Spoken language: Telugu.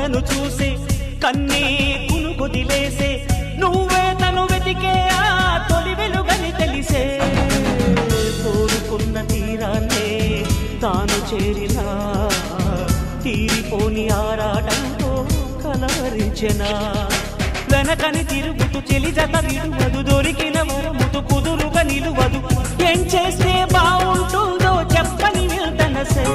కలను చూసే కన్నే కునుకొదిలేసే నువ్వే తను వెతికే ఆ తొలి వెలుగని తెలిసే కోరుకున్న తీరాన్నే తాను చేరినా తీరిపోని ఆరాటంతో కలవరించెనా వెనకని తిరుగుతూ చెలి జత విడువదు దొరికిన వరముతు కుదురుగా నిలువదు ఏం చేస్తే బాగుంటుందో చెప్పని వెళ్తనసే